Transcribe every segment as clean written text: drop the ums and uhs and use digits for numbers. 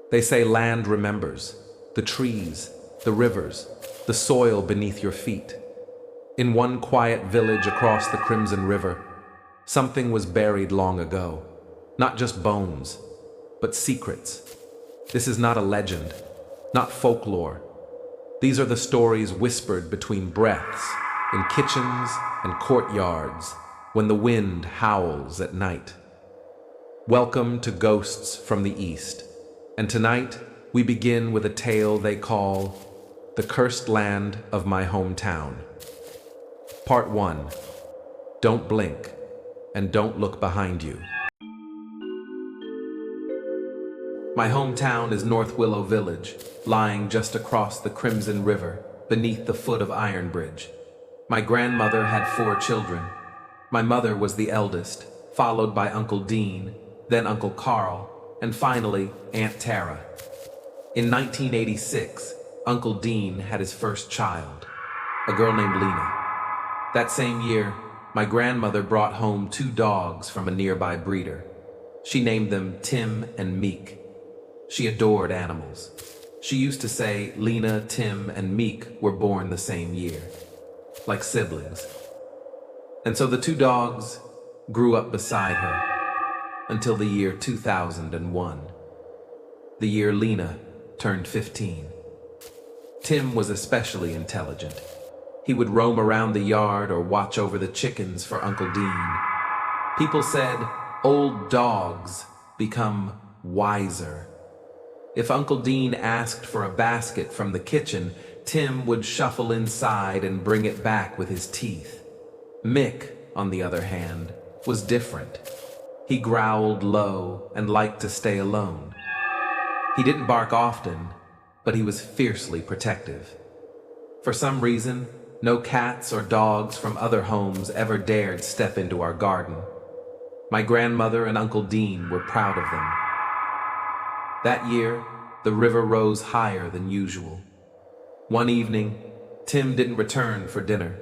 They say land remembers, the trees, the rivers, the soil beneath your feet. In one quiet village across the Crimson River, something was buried long ago. Not just bones, but secrets. This is not a legend, not folklore. These are the stories whispered between breaths, in kitchens and courtyards, when the wind howls at night. Welcome to Ghosts from the East, and tonight we begin with a tale they call The Cursed Land of My Hometown. Part 1. Don't blink, and don't look behind you. My hometown is North Willow Village, lying just across the Crimson River, beneath the foot of Iron Bridge. My grandmother had 4 children. My mother was the eldest, followed by Uncle Dean, then Uncle Carl, and finally Aunt Tara. In 1986, Uncle Dean had his first child, a girl named Lena. That same year, my grandmother brought home 2 dogs from a nearby breeder. She named them Tim and Meek. She adored animals. She used to say Lena, Tim, and Meek were born the same year, like siblings. And so the 2 dogs grew up beside her until the year 2001, the year Lena turned 15. Tim was especially intelligent. He would roam around the yard or watch over the chickens for Uncle Dean. People said old dogs become wiser. If Uncle Dean asked for a basket from the kitchen, Tim would shuffle inside and bring it back with his teeth. Mick, on the other hand, was different. He growled low and liked to stay alone. He didn't bark often, but he was fiercely protective. For some reason, no cats or dogs from other homes ever dared step into our garden. My grandmother and Uncle Dean were proud of them. That year, the river rose higher than usual. One evening, Tim didn't return for dinner.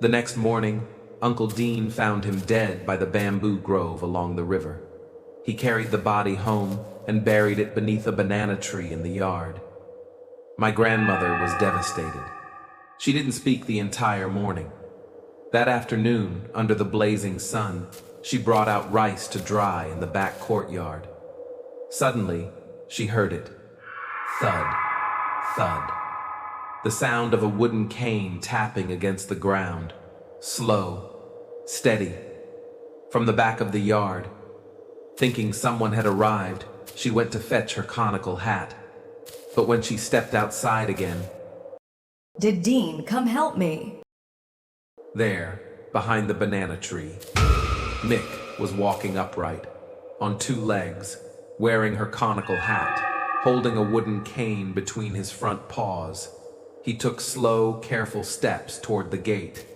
The next morning, Uncle Dean found him dead by the bamboo grove along the river. He carried the body home and buried it beneath a banana tree in the yard. My grandmother was devastated. She didn't speak the entire morning. That afternoon, under the blazing sun, she brought out rice to dry in the back courtyard. Suddenly, she heard it. Thud, thud. The sound of a wooden cane tapping against the ground. Slow, steady. From the back of the yard, thinking someone had arrived, she went to fetch her conical hat. But when she stepped outside again, Did Dean come help me? there, behind the banana tree, Mick was walking upright, on 2 legs, wearing her conical hat, holding a wooden cane between his front paws. He took slow, careful steps toward the gate.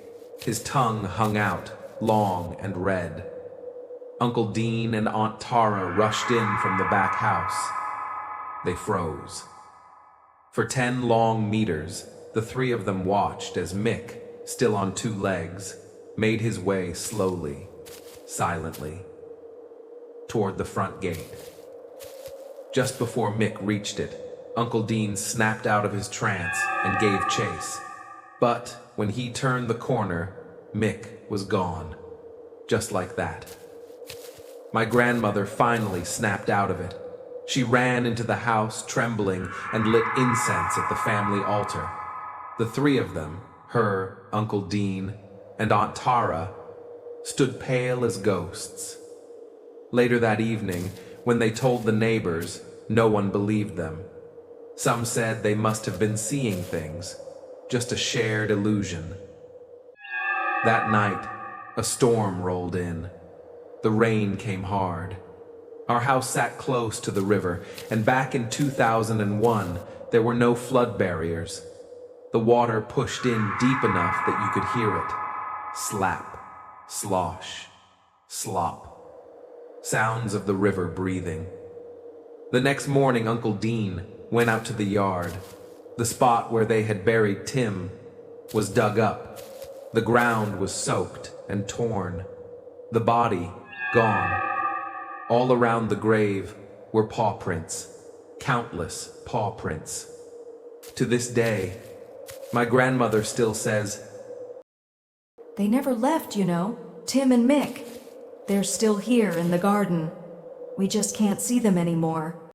His tongue hung out, long and red. Uncle Dean and Aunt Tara rushed in from the back house. They froze. For 10 long meters, the 3 of them watched as Mick, still on 2 legs, made his way slowly, silently, toward the front gate. Just before Mick reached it, Uncle Dean snapped out of his trance and gave chase. But when he turned the corner, Mick was gone, just like that. My grandmother finally snapped out of it. She ran into the house trembling and lit incense at the family altar. The 3 of them, her, Uncle Dean, and Aunt Tara, stood pale as ghosts. Later that evening, when they told the neighbors, no one believed them. Some said they must have been seeing things, just a shared illusion. That night, a storm rolled in. The rain came hard. Our house sat close to the river, and back in 2001, there were no flood barriers. The water pushed in deep enough that you could hear it. Slap, slosh, slop. Sounds of the river breathing. The next morning, Uncle Dean went out to the yard. The spot where they had buried Tim was dug up. The ground was soaked and torn. The body gone. All around the grave were paw prints, countless paw prints. To this day, my grandmother still says, They never left, you know. Tim and Mick. They're still here in the garden. We just can't see them anymore.